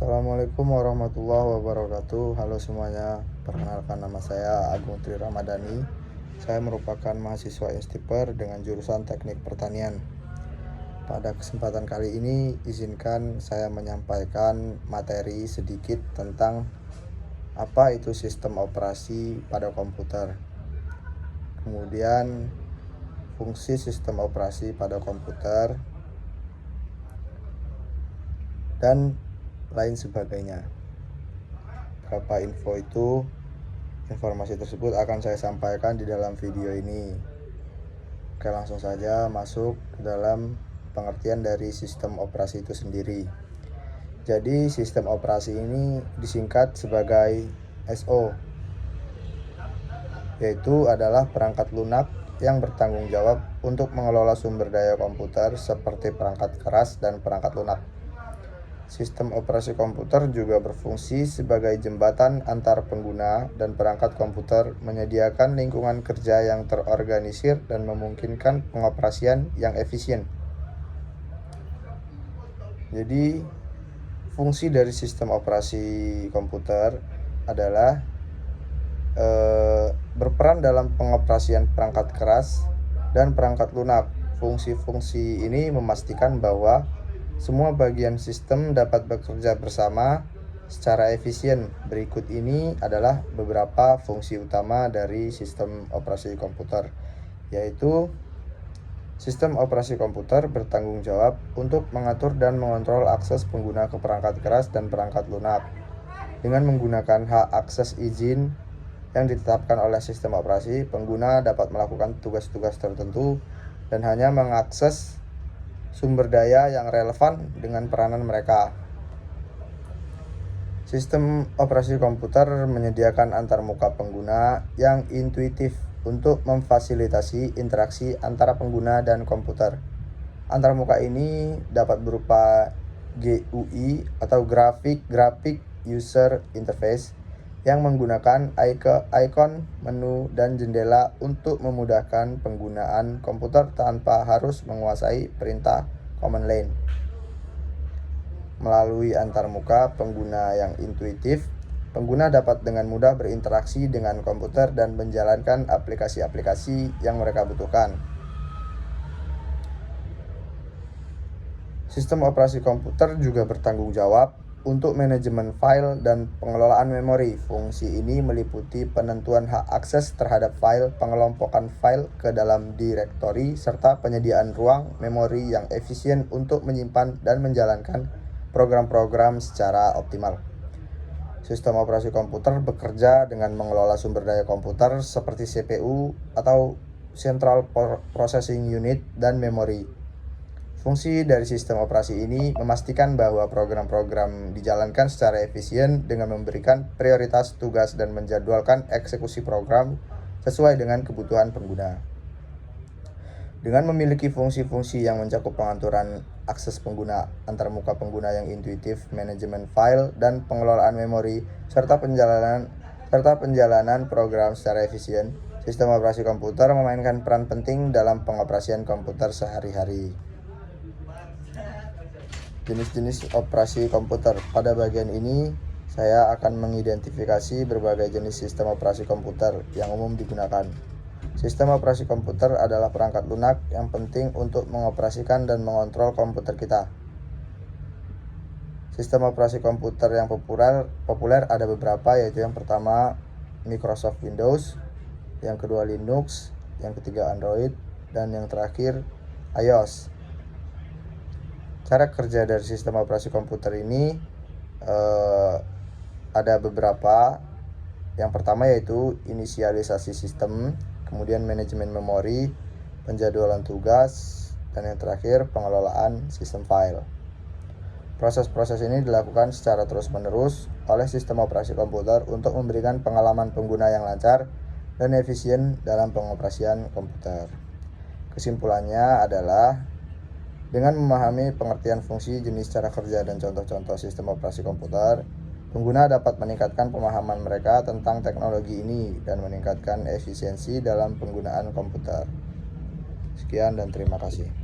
Assalamualaikum warahmatullahi wabarakatuh. Halo semuanya, perkenalkan nama saya Agung Tri Ramadhani. Saya merupakan mahasiswa Instiper dengan jurusan Teknik Pertanian. Pada kesempatan kali ini, izinkan saya menyampaikan materi sedikit tentang apa itu sistem operasi pada komputer. Kemudian, fungsi sistem operasi pada komputer dan lain sebagainya. Berapa informasi tersebut akan saya sampaikan di dalam video ini. Oke, langsung saja masuk ke dalam pengertian dari sistem operasi itu sendiri. Jadi sistem operasi ini disingkat sebagai SO, yaitu adalah perangkat lunak yang bertanggung jawab untuk mengelola sumber daya komputer seperti perangkat keras dan perangkat lunak. Sistem operasi komputer juga berfungsi sebagai jembatan antar pengguna dan perangkat komputer, menyediakan lingkungan kerja yang terorganisir dan memungkinkan pengoperasian yang efisien. Jadi, fungsi dari sistem operasi komputer adalah berperan dalam pengoperasian perangkat keras dan perangkat lunak. Fungsi-fungsi ini memastikan bahwa semua bagian sistem dapat bekerja bersama secara efisien. Berikut ini adalah beberapa fungsi utama dari sistem operasi komputer, yaitu sistem operasi komputer bertanggung jawab untuk mengatur dan mengontrol akses pengguna ke perangkat keras dan perangkat lunak. Dengan menggunakan hak akses izin yang ditetapkan oleh sistem operasi, pengguna dapat melakukan tugas-tugas tertentu dan hanya mengakses sumber daya yang relevan dengan peranan mereka. Sistem operasi komputer menyediakan antarmuka pengguna yang intuitif untuk memfasilitasi interaksi antara pengguna dan komputer. Antarmuka ini dapat berupa GUI atau Graphic User Interface yang menggunakan ikon, menu, dan jendela untuk memudahkan penggunaan komputer tanpa harus menguasai perintah command line. Melalui antarmuka pengguna yang intuitif, pengguna dapat dengan mudah berinteraksi dengan komputer dan menjalankan aplikasi-aplikasi yang mereka butuhkan. Sistem operasi komputer juga bertanggung jawab untuk manajemen file dan pengelolaan memori. Fungsi ini meliputi penentuan hak akses terhadap file, pengelompokan file ke dalam direktori, serta penyediaan ruang memori yang efisien untuk menyimpan dan menjalankan program-program secara optimal. Sistem operasi komputer bekerja dengan mengelola sumber daya komputer seperti CPU atau Central Processing Unit dan memori. Fungsi dari sistem operasi ini memastikan bahwa program-program dijalankan secara efisien dengan memberikan prioritas tugas dan menjadwalkan eksekusi program sesuai dengan kebutuhan pengguna. Dengan memiliki fungsi-fungsi yang mencakup pengaturan akses pengguna, antarmuka pengguna yang intuitif, manajemen file, dan pengelolaan memori, serta penjalanan program secara efisien, sistem operasi komputer memainkan peran penting dalam pengoperasian komputer sehari-hari. Jenis-jenis operasi komputer. Pada bagian ini, saya akan mengidentifikasi berbagai jenis sistem operasi komputer yang umum digunakan. Sistem operasi komputer adalah perangkat lunak yang penting untuk mengoperasikan dan mengontrol komputer kita. Sistem operasi komputer yang populer ada beberapa, yaitu yang pertama Microsoft Windows, yang kedua Linux, yang ketiga Android, dan yang terakhir iOS. Cara kerja dari sistem operasi komputer ini ada beberapa. Yang pertama yaitu inisialisasi sistem, kemudian manajemen memori, penjadwalan tugas, dan yang terakhir pengelolaan sistem file. Proses-proses ini dilakukan secara terus-menerus oleh sistem operasi komputer untuk memberikan pengalaman pengguna yang lancar dan efisien dalam pengoperasian komputer. Kesimpulannya adalah, dengan memahami pengertian fungsi, jenis, cara kerja, dan contoh-contoh sistem operasi komputer, pengguna dapat meningkatkan pemahaman mereka tentang teknologi ini dan meningkatkan efisiensi dalam penggunaan komputer. Sekian dan terima kasih.